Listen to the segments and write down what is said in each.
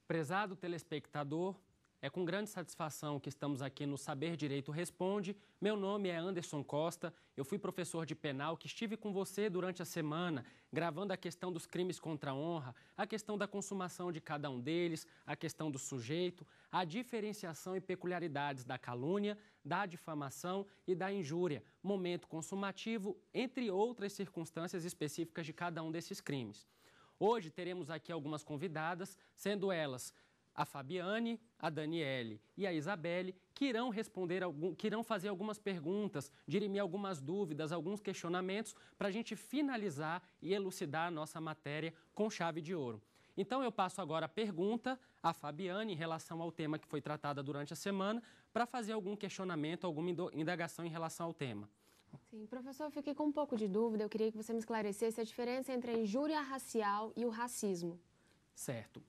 Prezado telespectador, é com grande satisfação que estamos aqui no Saber Direito Responde. Meu nome é Anderson Costa, eu fui professor de penal que estive com você durante a semana, gravando a questão dos crimes contra a honra, a questão da consumação de cada um deles, a questão do sujeito, a diferenciação e peculiaridades da calúnia, da difamação e da injúria, momento consumativo, entre outras circunstâncias específicas de cada um desses crimes. Hoje teremos aqui algumas convidadas, sendo elas a Fabiane, a Daniele e a Isabelle, que irão fazer algumas perguntas, dirimir algumas dúvidas, alguns questionamentos, para a gente finalizar e elucidar a nossa matéria com chave de ouro. Então eu passo agora a pergunta à Fabiane em relação ao tema que foi tratado durante a semana, para fazer algum questionamento, alguma indagação em relação ao tema. Sim, professor, eu fiquei com um pouco de dúvida, eu queria que você me esclarecesse a diferença entre a injúria racial e o racismo. Certo.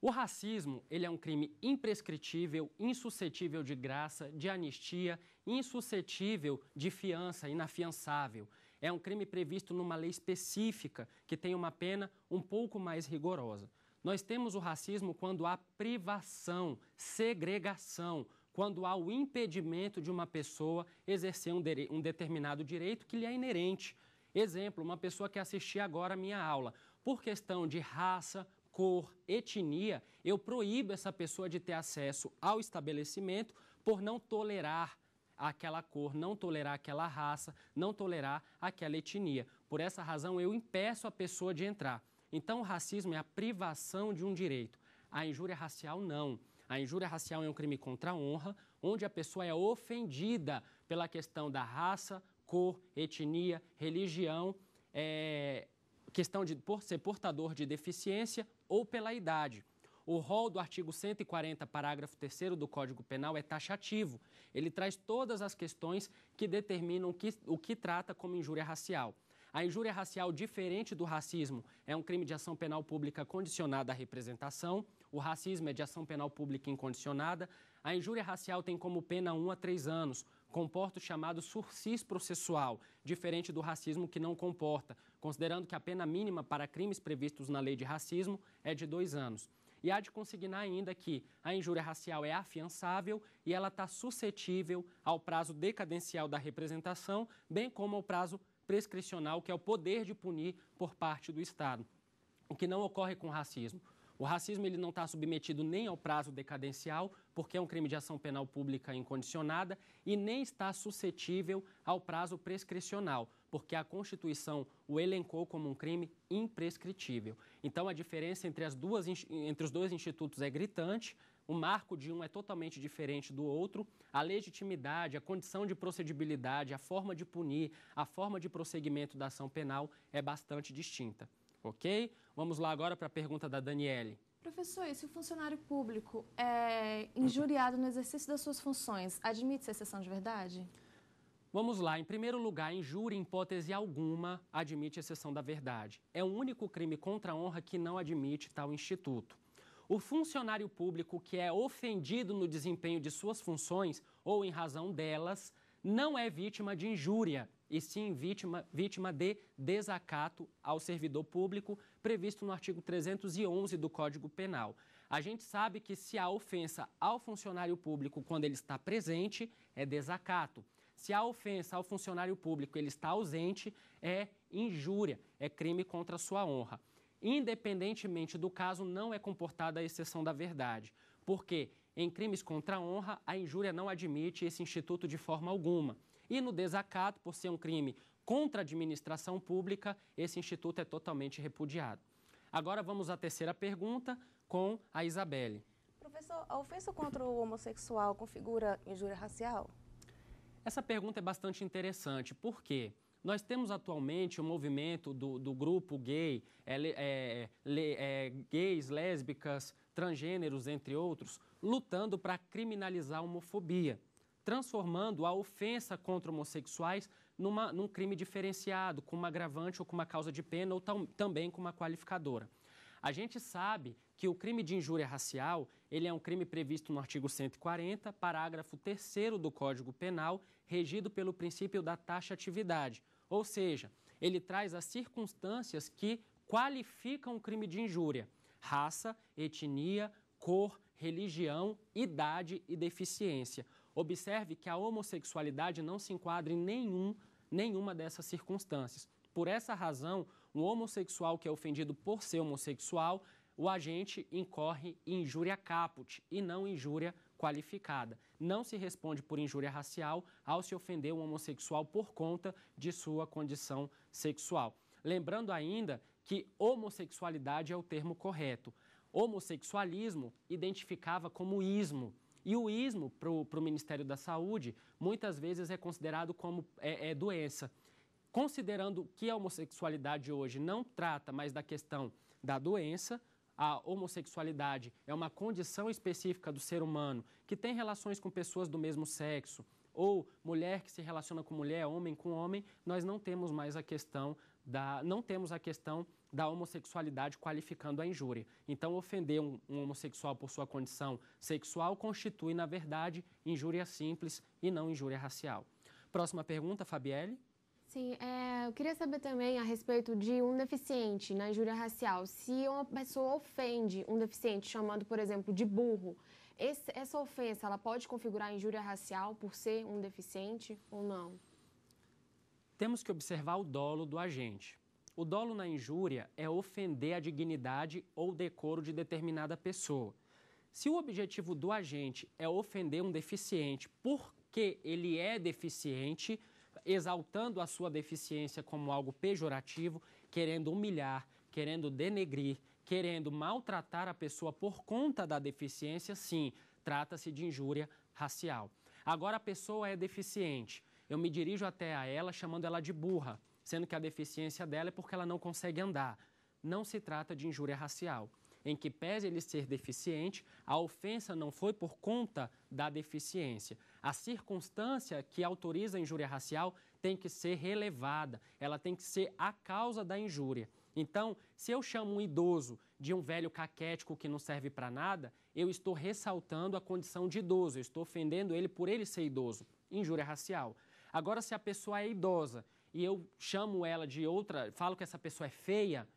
O racismo, ele é um crime imprescritível, insuscetível de graça, de anistia, insuscetível de fiança, inafiançável. É um crime previsto numa lei específica que tem uma pena um pouco mais rigorosa. Nós temos o racismo quando há privação, segregação, quando há o impedimento de uma pessoa exercer um determinado direito que lhe é inerente. Exemplo, uma pessoa que assistia agora a minha aula, por questão de raça, cor, etnia, eu proíbo essa pessoa de ter acesso ao estabelecimento por não tolerar aquela cor, não tolerar aquela raça, não tolerar aquela etnia. Por essa razão, eu impeço a pessoa de entrar. Então, o racismo é a privação de um direito. A injúria racial, não. A injúria racial é um crime contra a honra, onde a pessoa é ofendida pela questão da raça, cor, etnia, religião, questão de por ser portador de deficiência ou pela idade. O rol do artigo 140, parágrafo 3º do Código Penal é taxativo. Ele traz todas as questões que determinam o que trata como injúria racial. A injúria racial, diferente do racismo, é um crime de ação penal pública condicionada à representação. O racismo é de ação penal pública incondicionada. A injúria racial tem como pena 1 a 3 anos. Comporta o chamado sursis processual, diferente do racismo que não comporta, considerando que a pena mínima para crimes previstos na lei de racismo é de 2 anos. E há de consignar ainda que a injúria racial é afiançável e ela está suscetível ao prazo decadencial da representação, bem como ao prazo prescricional, que é o poder de punir por parte do Estado, o que não ocorre com o racismo. O racismo ele não está submetido nem ao prazo decadencial, porque é um crime de ação penal pública incondicionada, e nem está suscetível ao prazo prescricional, porque a Constituição o elencou como um crime imprescritível. Então, a diferença entre os dois institutos é gritante. O marco de um é totalmente diferente do outro. A legitimidade, a condição de procedibilidade, a forma de punir, a forma de prosseguimento da ação penal é bastante distinta. Ok? Vamos lá agora para a pergunta da Daniele. Professor, e se o funcionário público é injuriado no exercício das suas funções, admite-se exceção de verdade? Vamos lá. Em primeiro lugar, injúria, em hipótese alguma, admite exceção da verdade. É o único crime contra a honra que não admite tal instituto. O funcionário público que é ofendido no desempenho de suas funções ou em razão delas não é vítima de injúria, e sim vítima de desacato ao servidor público, previsto no artigo 311 do Código Penal. A gente sabe que se a ofensa ao funcionário público, quando ele está presente, é desacato. Se a ofensa ao funcionário público ele está ausente, é injúria, é crime contra a sua honra. Independentemente do caso, não é comportada a exceção da verdade, porque em crimes contra a honra, a injúria não admite esse instituto de forma alguma. E no desacato, por ser um crime contra a administração pública, esse instituto é totalmente repudiado. Agora vamos à terceira pergunta com a Isabelle. Professor, a ofensa contra o homossexual configura injúria racial? Essa pergunta é bastante interessante, por quê? Nós temos atualmente o movimento do grupo gay, gays, lésbicas, transgêneros, entre outros, lutando para criminalizar a homofobia, transformando a ofensa contra homossexuais num crime diferenciado, com uma agravante ou com uma causa de pena ou também com uma qualificadora. A gente sabe que o crime de injúria racial, ele é um crime previsto no artigo 140, parágrafo 3º do Código Penal, regido pelo princípio da taxatividade. Ou seja, ele traz as circunstâncias que qualificam o crime de injúria. raça, etnia, cor, religião, idade e deficiência. Observe que a homossexualidade não se enquadra em nenhuma dessas circunstâncias. Por essa razão, um homossexual que é ofendido por ser homossexual, o agente incorre em injúria caput e não injúria qualificada. Não se responde por injúria racial ao se ofender um homossexual por conta de sua condição sexual. Lembrando ainda que homossexualidade é o termo correto. Homossexualismo identificava como ismo. E o ismo, para o Ministério da Saúde, muitas vezes é considerado como doença. Considerando que a homossexualidade hoje não trata mais da questão da doença, a homossexualidade é uma condição específica do ser humano que tem relações com pessoas do mesmo sexo, ou mulher que se relaciona com mulher, homem com homem, nós não temos mais a questão da homossexualidade qualificando a injúria. Então, ofender um homossexual por sua condição sexual constitui, na verdade, injúria simples e não injúria racial. Próxima pergunta, Fabielle. Sim, eu queria saber também a respeito de um deficiente na injúria racial. Se uma pessoa ofende um deficiente chamando, por exemplo, de burro, essa ofensa ela pode configurar injúria racial por ser um deficiente ou não? Temos que observar o dolo do agente. O dolo na injúria é ofender a dignidade ou decoro de determinada pessoa. Se o objetivo do agente é ofender um deficiente porque ele é deficiente, exaltando a sua deficiência como algo pejorativo, querendo humilhar, querendo denegrir, querendo maltratar a pessoa por conta da deficiência, sim, trata-se de injúria racial. Agora a pessoa é deficiente, eu me dirijo até a ela chamando ela de burra, sendo que a deficiência dela é porque ela não consegue andar. Não se trata de injúria racial. Em que pese ele ser deficiente, a ofensa não foi por conta da deficiência. A circunstância que autoriza a injúria racial tem que ser relevada, ela tem que ser a causa da injúria. Então, se eu chamo um idoso de um velho caquético que não serve para nada, eu estou ressaltando a condição de idoso, eu estou ofendendo ele por ele ser idoso, injúria racial. Agora, se a pessoa é idosa e eu chamo ela de outra, falo que essa pessoa é feia,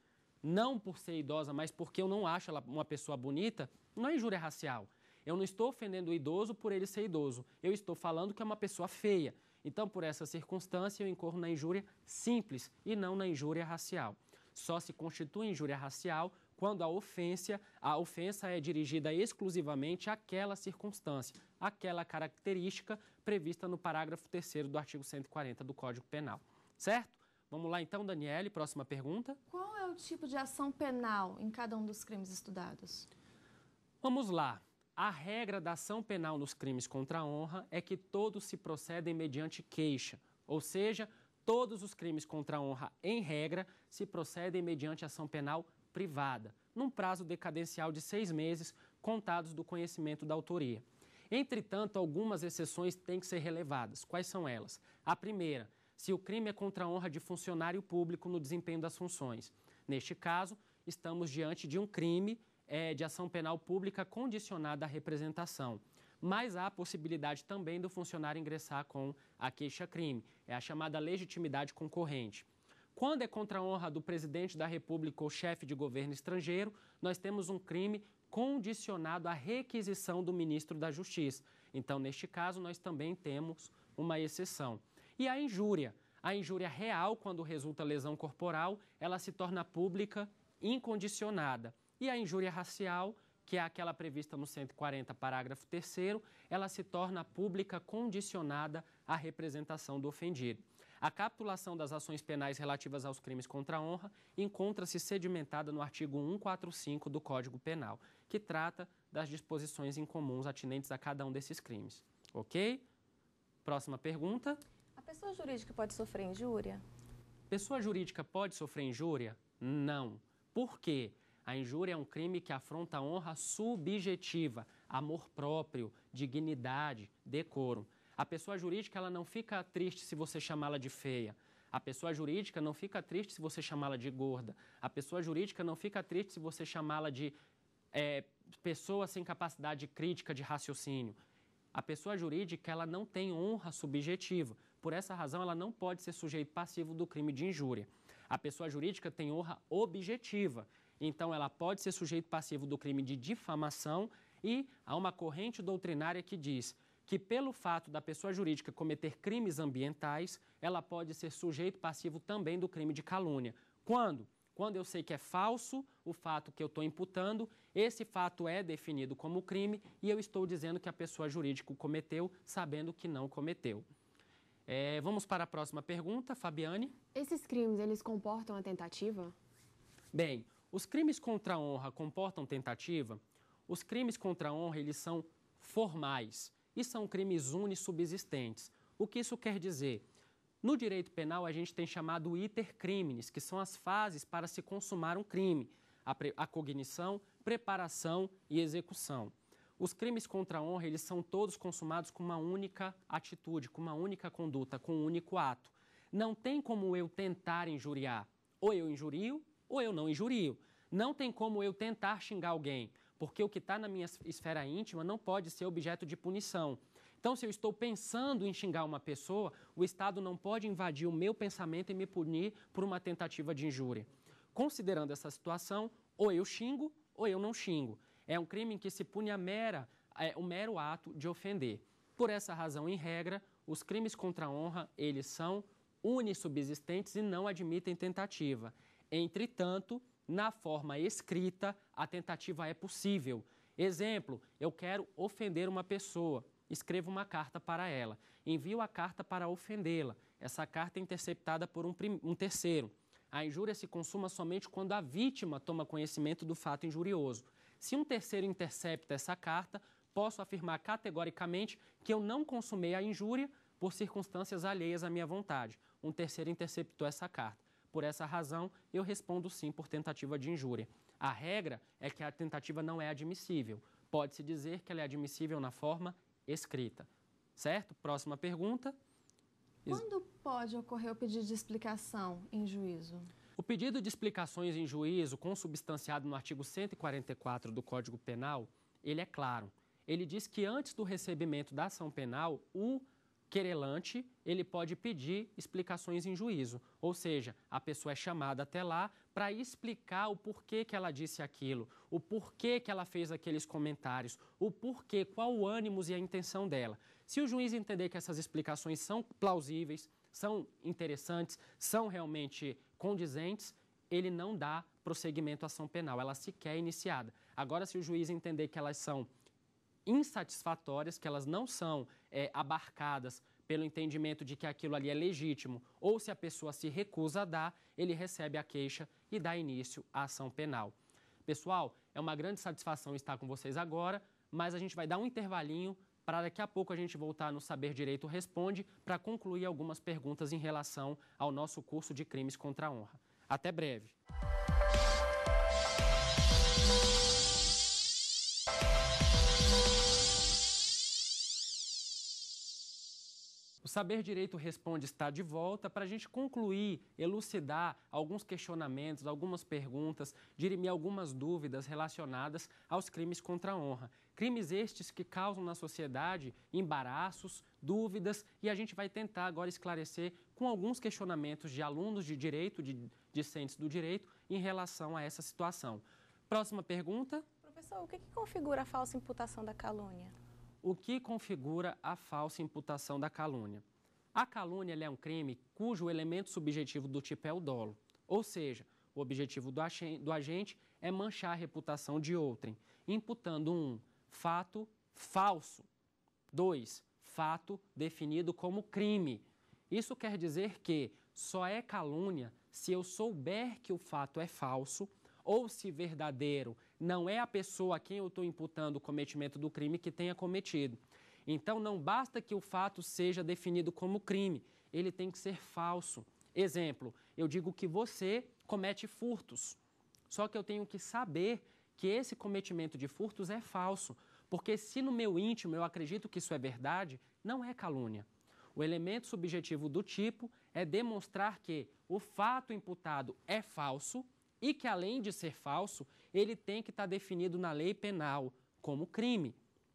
não por ser idosa, mas porque eu não acho ela uma pessoa bonita, não é injúria racial. Eu não estou ofendendo o idoso por ele ser idoso. Eu estou falando que é uma pessoa feia. Então, por essa circunstância, eu incorro na injúria simples e não na injúria racial. Só se constitui injúria racial quando a ofensa é dirigida exclusivamente àquela circunstância, àquela característica prevista no parágrafo 3º do artigo 140 do Código Penal. Certo? Vamos lá então, Daniele, próxima pergunta. Qual é o tipo de ação penal em cada um dos crimes estudados? Vamos lá. A regra da ação penal nos crimes contra a honra é que todos se procedem mediante queixa, ou seja, todos os crimes contra a honra, em regra, se procedem mediante ação penal privada, num prazo decadencial de 6 meses, contados do conhecimento da autoria. Entretanto, algumas exceções têm que ser relevadas. Quais são elas? A primeira, se o crime é contra a honra de funcionário público no desempenho das funções. Neste caso, estamos diante de um crime de ação penal pública condicionada à representação. Mas há a possibilidade também do funcionário ingressar com a queixa-crime. É a chamada legitimidade concorrente. Quando é contra a honra do presidente da República ou chefe de governo estrangeiro, nós temos um crime condicionado à requisição do ministro da Justiça. Então, neste caso, nós também temos uma exceção. E a injúria real, quando resulta lesão corporal, ela se torna pública incondicionada. E a injúria racial, que é aquela prevista no 140, parágrafo 3º, ela se torna pública condicionada à representação do ofendido. A capitulação das ações penais relativas aos crimes contra a honra encontra-se sedimentada no artigo 145 do Código Penal, que trata das disposições incomuns atinentes a cada um desses crimes. Ok? Próxima pergunta. A pessoa jurídica pode sofrer injúria? Pessoa jurídica pode sofrer injúria? Não. Por quê? A injúria é um crime que afronta a honra subjetiva, amor próprio, dignidade, decoro. A pessoa jurídica ela não fica triste se você chamá-la de feia. A pessoa jurídica não fica triste se você chamá-la de gorda. A pessoa jurídica não fica triste se você chamá-la de pessoa sem capacidade crítica de raciocínio. A pessoa jurídica ela não tem honra subjetiva. Por essa razão, ela não pode ser sujeito passivo do crime de injúria. A pessoa jurídica tem honra objetiva. então ela pode ser sujeito passivo do crime de difamação, e há uma corrente doutrinária que diz que pelo fato da pessoa jurídica cometer crimes ambientais, ela pode ser sujeito passivo também do crime de calúnia. Quando? Quando eu sei que é falso o fato que eu estou imputando, esse fato é definido como crime e eu estou dizendo que a pessoa jurídica o cometeu, sabendo que não cometeu. Vamos para a próxima pergunta, Fabiane. Esses crimes, eles comportam a tentativa? Bem, os crimes contra a honra comportam tentativa? Os crimes contra a honra, eles são formais e são crimes unissubsistentes. O que isso quer dizer? No direito penal, a gente tem chamado iter criminis, que são as fases para se consumar um crime: a cognição, preparação e execução. Os crimes contra a honra, eles são todos consumados com uma única atitude, com uma única conduta, com um único ato. Não tem como eu tentar injuriar. Ou eu injurio, ou eu não injurio. Não tem como eu tentar xingar alguém, porque o que está na minha esfera íntima não pode ser objeto de punição. Então, se eu estou pensando em xingar uma pessoa, o Estado não pode invadir o meu pensamento e me punir por uma tentativa de injúria. Considerando essa situação, ou eu xingo, ou eu não xingo. É um crime em que se pune o mero ato de ofender. Por essa razão, em regra, os crimes contra a honra, eles são unissubsistentes e não admitem tentativa. Entretanto, na forma escrita, a tentativa é possível. Exemplo, eu quero ofender uma pessoa, escrevo uma carta para ela, envio a carta para ofendê-la. Essa carta é interceptada por um terceiro. A injúria se consuma somente quando a vítima toma conhecimento do fato injurioso. Se um terceiro intercepta essa carta, posso afirmar categoricamente que eu não consumei a injúria por circunstâncias alheias à minha vontade. Um terceiro interceptou essa carta. Por essa razão, eu respondo sim por tentativa de injúria. A regra é que a tentativa não é admissível. Pode-se dizer que ela é admissível na forma escrita. Certo? Próxima pergunta. Quando pode ocorrer o pedido de explicação em juízo? O pedido de explicações em juízo, consubstanciado no artigo 144 do Código Penal, ele é claro. Ele diz que antes do recebimento da ação penal, o querelante, ele pode pedir explicações em juízo. Ou seja, a pessoa é chamada até lá para explicar o porquê que ela disse aquilo, o porquê que ela fez aqueles comentários, o porquê, qual o ânimos e a intenção dela. Se o juiz entender que essas explicações são plausíveis, são interessantes, são realmente condizentes, ele não dá prosseguimento à ação penal, ela sequer é iniciada. Agora, se o juiz entender que elas são insatisfatórias, que elas não são abarcadas pelo entendimento de que aquilo ali é legítimo, ou se a pessoa se recusa a dar, ele recebe a queixa e dá início à ação penal. Pessoal, é uma grande satisfação estar com vocês agora, mas a gente vai dar um intervalinho para daqui a pouco a gente voltar no Saber Direito Responde para concluir algumas perguntas em relação ao nosso curso de crimes contra a honra. Até breve! O Saber Direito Responde está de volta para a gente concluir, elucidar alguns questionamentos, algumas perguntas, dirimir algumas dúvidas relacionadas aos crimes contra a honra. Crimes estes que causam na sociedade embaraços, dúvidas, e a gente vai tentar agora esclarecer com alguns questionamentos de alunos de direito, de discentes do direito, em relação a essa situação. Próxima pergunta. Professor, o que configura a falsa imputação da calúnia? O que configura a falsa imputação da calúnia? A calúnia é um crime cujo elemento subjetivo do tipo é o dolo. Ou seja, o objetivo do agente é manchar a reputação de outrem, imputando 1. Fato falso. 2. Fato definido como crime. Isso quer dizer que só é calúnia se eu souber que o fato é falso, ou se verdadeiro, não é a pessoa a quem eu estou imputando o cometimento do crime que tenha cometido. Então, não basta que o fato seja definido como crime, ele tem que ser falso. Exemplo, eu digo que você comete furtos, só que eu tenho que saber que esse cometimento de furtos é falso, porque se no meu íntimo eu acredito que isso é verdade, não é calúnia. O elemento subjetivo do tipo é demonstrar que o fato imputado é falso, e que, além de ser falso, ele tem que estar definido na lei penal como crime,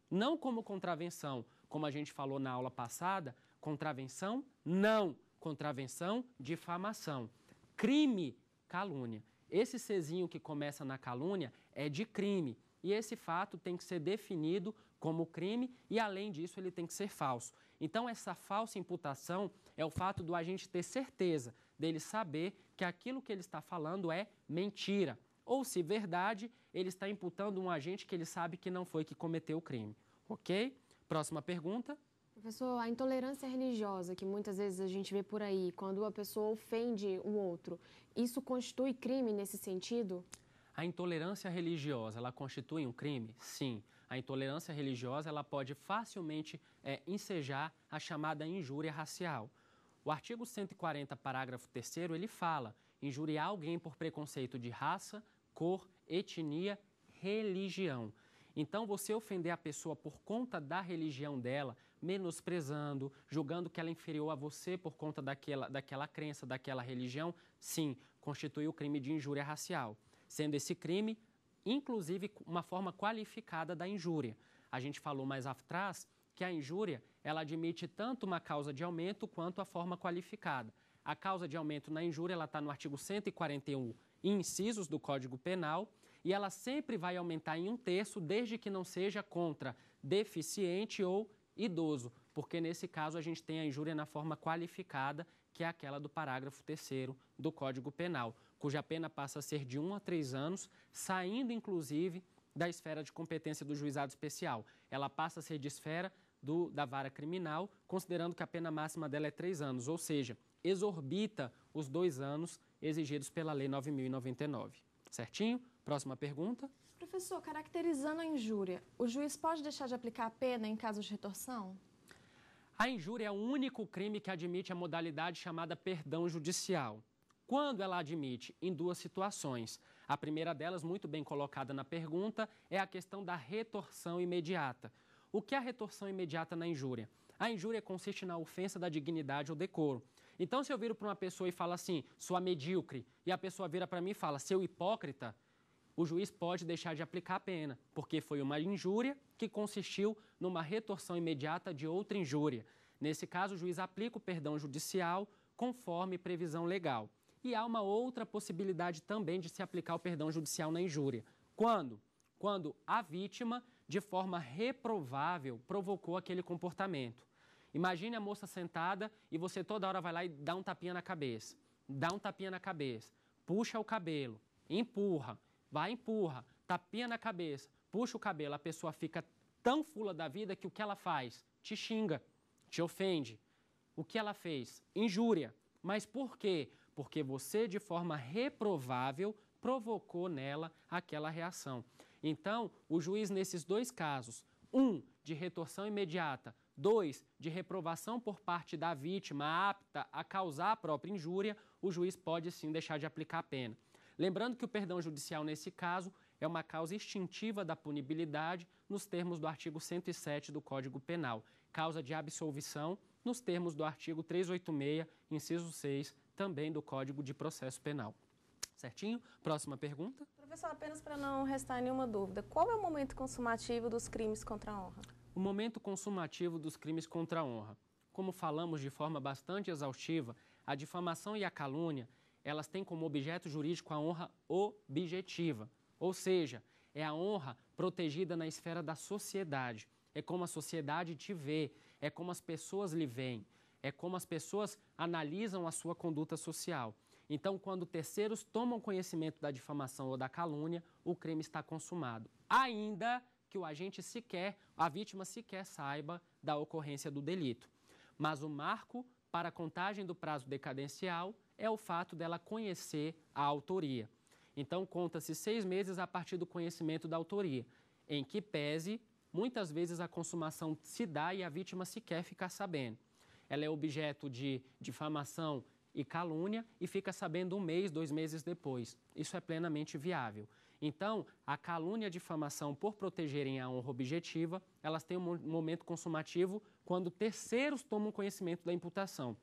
não como contravenção. Como a gente falou na aula passada, contravenção, não. Contravenção, difamação. Crime, calúnia. esse Czinho que começa na calúnia é de crime. E esse fato tem que ser definido como crime e, além disso, ele tem que ser falso. Então, essa falsa imputação é o fato do agente ter certeza, dele saber que aquilo que ele está falando é mentira. Ou, se verdade, ele está imputando um agente que ele sabe que não foi que cometeu o crime. Ok? Próxima pergunta. Professor, a intolerância religiosa, que muitas vezes a gente vê por aí, quando a pessoa ofende um outro, isso constitui crime nesse sentido? A intolerância religiosa, ela constitui um crime? Sim. A intolerância religiosa, ela pode facilmente ensejar a chamada injúria racial. O artigo 140, parágrafo 3º, ele fala: injuriar alguém por preconceito de raça, cor, etnia, religião. Então, você ofender a pessoa por conta da religião dela, menosprezando, julgando que ela é inferior a você por conta daquela crença, daquela religião, sim, constitui o crime de injúria racial. Sendo esse crime, inclusive, uma forma qualificada da injúria. A gente falou mais atrás que a injúria, ela admite tanto uma causa de aumento quanto a forma qualificada. A causa de aumento na injúria, ela está no artigo 141, incisos do Código Penal, e ela sempre vai aumentar em 1/3, desde que não seja contra deficiente ou idoso, porque nesse caso a gente tem a injúria na forma qualificada, que é aquela do parágrafo 3º do Código Penal, cuja pena passa a ser de 1 a 3 anos, saindo inclusive da esfera de competência do juizado especial. Ela passa a ser de esfera da vara criminal, considerando que a pena máxima dela é 3 anos, ou seja, exorbita os 2 anos exigidos pela Lei 9.099. Certinho? Próxima pergunta. Professor, caracterizando a injúria, o juiz pode deixar de aplicar a pena em caso de retorção? A injúria é o único crime que admite a modalidade chamada perdão judicial. Quando ela admite? Em 2 situações. A primeira delas, muito bem colocada na pergunta, é a questão da retorção imediata. O que é a retorção imediata na injúria? A injúria consiste na ofensa da dignidade ou decoro. Então, se eu viro para uma pessoa e falo assim, sua medíocre, e a pessoa vira para mim e fala, seu hipócrita, o juiz pode deixar de aplicar a pena, porque foi uma injúria que consistiu numa retorção imediata de outra injúria. Nesse caso, o juiz aplica o perdão judicial conforme previsão legal. E há uma outra possibilidade também de se aplicar o perdão judicial na injúria. Quando? Quando a vítima, de forma reprovável, provocou aquele comportamento. Imagine a moça sentada e você toda hora vai lá e dá um tapinha na cabeça. Dá um tapinha na cabeça, puxa o cabelo, empurra, empurra, tapinha na cabeça, puxa o cabelo. A pessoa fica tão fula da vida que o que ela faz? Te xinga, te ofende. O que ela fez? Injúria. Mas por quê? Porque você, de forma reprovável, provocou nela aquela reação. Então, o juiz, nesses 2 casos, 1, de retorção imediata, 2, de reprovação por parte da vítima apta a causar a própria injúria, o juiz pode sim deixar de aplicar a pena. Lembrando que o perdão judicial, nesse caso, é uma causa extintiva da punibilidade nos termos do artigo 107 do Código Penal, causa de absolvição nos termos do artigo 386, inciso 6, também do Código de Processo Penal. Certinho? Próxima pergunta. Professor, apenas para não restar nenhuma dúvida, qual é o momento consumativo dos crimes contra a honra? O momento consumativo dos crimes contra a honra. Como falamos de forma bastante exaustiva, a difamação e a calúnia, elas têm como objeto jurídico a honra objetiva, ou seja, é a honra protegida na esfera da sociedade. É como a sociedade te vê, é como as pessoas lhe veem, é como as pessoas analisam a sua conduta social. Então, quando terceiros tomam conhecimento da difamação ou da calúnia, o crime está consumado. Ainda que a vítima sequer saiba da ocorrência do delito. Mas o marco para a contagem do prazo decadencial é o fato dela conhecer a autoria. Então, conta-se 6 meses a partir do conhecimento da autoria, em que pese, muitas vezes a consumação se dá e a vítima sequer fica sabendo. Ela é objeto de difamação e calúnia e fica sabendo 1 mês, 2 meses depois. Isso é plenamente viável. Então, a calúnia e a difamação, por protegerem a honra objetiva, elas têm um momento consumativo quando terceiros tomam conhecimento da imputação.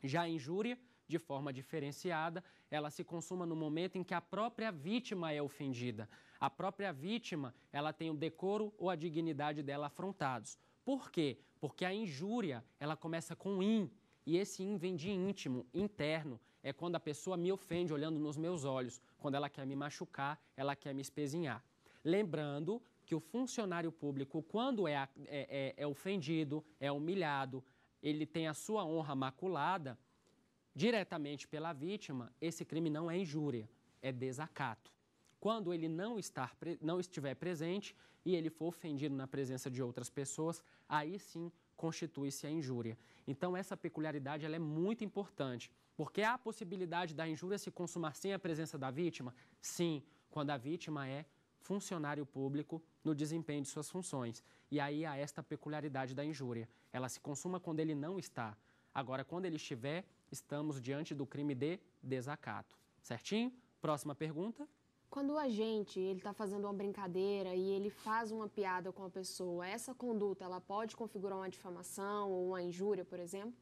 Já a injúria, de forma diferenciada, ela se consuma no momento em que a própria vítima é ofendida. A própria vítima, ela tem o decoro ou a dignidade dela afrontados. Por quê? Porque a injúria, ela começa com in, e esse in vem de íntimo, interno. é quando a pessoa me ofende olhando nos meus olhos, quando ela quer me machucar, ela quer me espezinhar. Lembrando que o funcionário público, quando é ofendido, é humilhado, ele tem a sua honra maculada diretamente pela vítima, esse crime não é injúria, é desacato. Quando ele não estiver presente e ele for ofendido na presença de outras pessoas, aí sim constitui-se a injúria. Então, essa peculiaridade ela é muito importante, porque há a possibilidade da injúria se consumar sem a presença da vítima? Sim, quando a vítima é funcionário público no desempenho de suas funções. E aí há esta peculiaridade da injúria. Ela se consuma quando ele não está. Agora, quando ele estiver, estamos diante do crime de desacato. Certinho? Próxima pergunta. Quando o agente está fazendo uma brincadeira e ele faz uma piada com a pessoa, essa conduta ela pode configurar uma difamação ou uma injúria, por exemplo?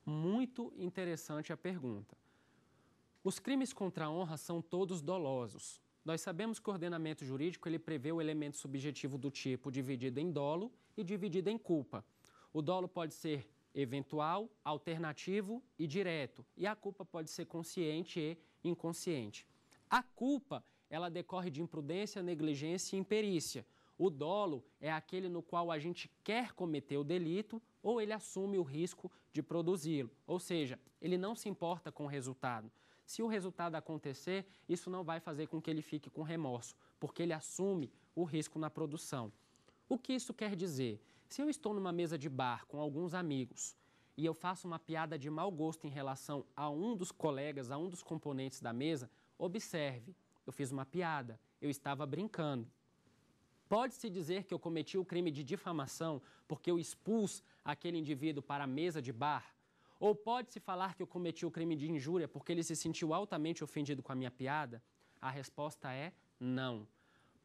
Muito interessante a pergunta. Os crimes contra a honra são todos dolosos. Nós sabemos que o ordenamento jurídico ele prevê o elemento subjetivo do tipo dividido em dolo e dividido em culpa. O dolo pode ser eventual, alternativo e direto, e a culpa pode ser consciente e inconsciente. A culpa ela decorre de imprudência, negligência e imperícia. O dolo é aquele no qual a gente quer cometer o delito ou ele assume o risco de produzi-lo, ou seja, ele não se importa com o resultado. Se o resultado acontecer, isso não vai fazer com que ele fique com remorso, porque ele assume o risco na produção. O que isso quer dizer? Se eu estou numa mesa de bar com alguns amigos e eu faço uma piada de mau gosto em relação a um dos colegas, a um dos componentes da mesa, observe, eu fiz uma piada, eu estava brincando. Pode-se dizer que eu cometi o crime de difamação porque eu expus aquele indivíduo para a mesa de bar? Ou pode-se falar que eu cometi o crime de injúria porque ele se sentiu altamente ofendido com a minha piada? A resposta é não.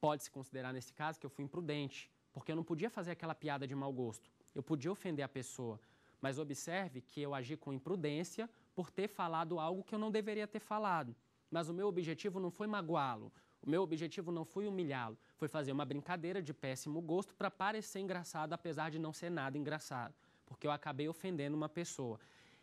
Pode-se considerar nesse caso que eu fui imprudente, porque eu não podia fazer aquela piada de mau gosto. Eu podia ofender a pessoa, mas observe que eu agi com imprudência por ter falado algo que eu não deveria ter falado. Mas o meu objetivo não foi magoá-lo, o meu objetivo não foi humilhá-lo, foi fazer uma brincadeira de péssimo gosto para parecer engraçado, apesar de não ser nada engraçado, porque eu acabei ofendendo uma pessoa.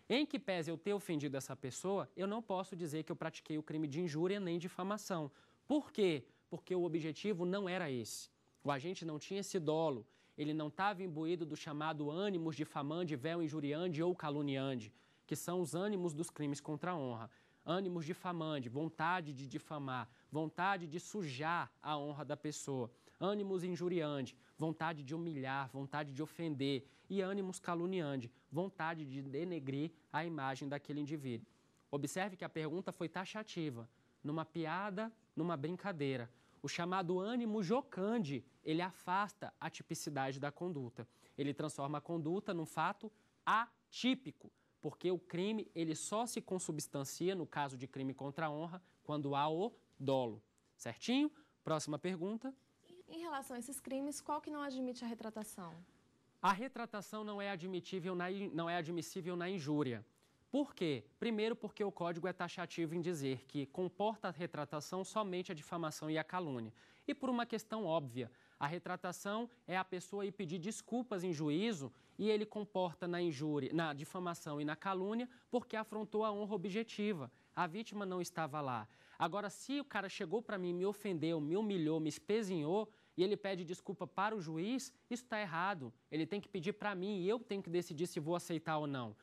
Em que pese eu ter ofendido essa pessoa, eu não posso dizer que eu pratiquei o crime de injúria nem difamação. Por quê? Porque o objetivo não era esse. O agente não tinha esse dolo, ele não estava imbuído do chamado ânimos difamandi, véu injuriandi ou caluniandi, que são os ânimos dos crimes contra a honra. Ânimos difamandi, vontade de difamar, vontade de sujar a honra da pessoa. Ânimos injuriandi, vontade de humilhar, vontade de ofender. E ânimos caluniandi, vontade de denegrir a imagem daquele indivíduo. Observe que a pergunta foi taxativa, numa piada, numa brincadeira. O chamado ânimo jocandi, ele afasta a tipicidade da conduta. Ele transforma a conduta num fato atípico, porque o crime ele só se consubstancia, no caso de crime contra a honra, quando há o dolo. Certinho? Próxima pergunta. Em relação a esses crimes, qual que não admite a retratação? A retratação não é admissível na injúria. Por quê? Primeiro, porque o Código é taxativo em dizer que comporta a retratação somente a difamação e a calúnia. E por uma questão óbvia, a retratação é a pessoa ir pedir desculpas em juízo e ele comporta na injúria, na difamação e na calúnia porque afrontou a honra objetiva. A vítima não estava lá. Agora, se o cara chegou para mim, me ofendeu, me humilhou, me espezinhou e ele pede desculpa para o juiz, isso está errado. Ele tem que pedir para mim e eu tenho que decidir se vou aceitar ou não.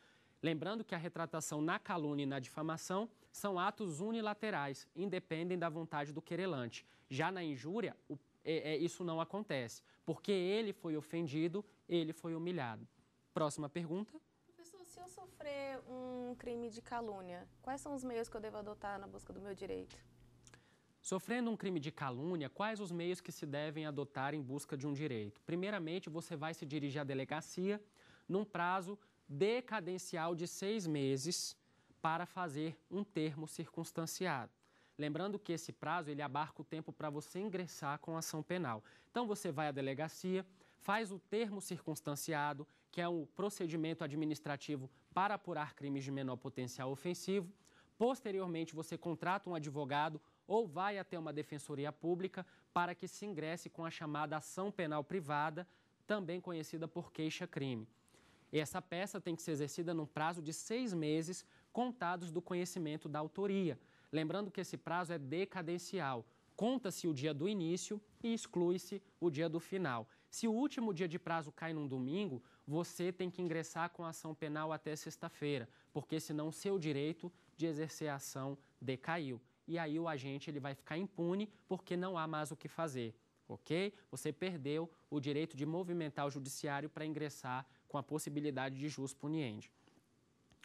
Lembrando que a retratação na calúnia e na difamação são atos unilaterais, independem da vontade do querelante. Já na injúria, isso não acontece, porque ele foi ofendido, ele foi humilhado. Próxima pergunta. Professor, se eu sofrer um crime de calúnia, quais são os meios que eu devo adotar na busca do meu direito? Sofrendo um crime de calúnia, quais os meios que se devem adotar em busca de um direito? Primeiramente, você vai se dirigir à delegacia num prazo decadencial de 6 meses para fazer um termo circunstanciado. Lembrando que esse prazo ele abarca o tempo para você ingressar com a ação penal. Então você vai à delegacia, faz o termo circunstanciado, que é um procedimento administrativo para apurar crimes de menor potencial ofensivo. Posteriormente você contrata um advogado ou vai até uma defensoria pública para que se ingresse com a chamada ação penal privada, também conhecida por queixa-crime. Essa peça tem que ser exercida num prazo de 6 meses, contados do conhecimento da autoria. Lembrando que esse prazo é decadencial. Conta-se o dia do início e exclui-se o dia do final. Se o último dia de prazo cai num domingo, você tem que ingressar com a ação penal até sexta-feira, porque senão o seu direito de exercer a ação decaiu. E aí o agente ele vai ficar impune porque não há mais o que fazer, ok? Você perdeu o direito de movimentar o judiciário para ingressar com a possibilidade de jus puniendi.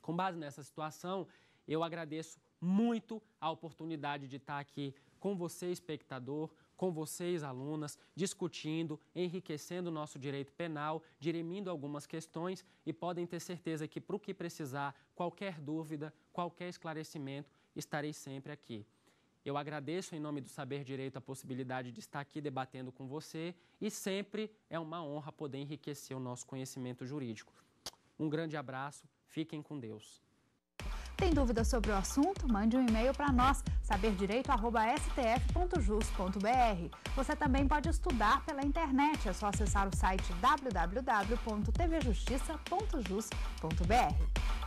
Com base nessa situação, eu agradeço muito a oportunidade de estar aqui com você, espectador, com vocês, alunas, discutindo, enriquecendo o nosso direito penal, dirimindo algumas questões e podem ter certeza que, para o que precisar, qualquer dúvida, qualquer esclarecimento, estarei sempre aqui. Eu agradeço em nome do Saber Direito a possibilidade de estar aqui debatendo com você e sempre é uma honra poder enriquecer o nosso conhecimento jurídico. Um grande abraço, fiquem com Deus. Tem dúvida sobre o assunto? Mande um e-mail para nós, saberdireito@stf.jus.br. Você também pode estudar pela internet, é só acessar o site www.tvjustiça.jus.br.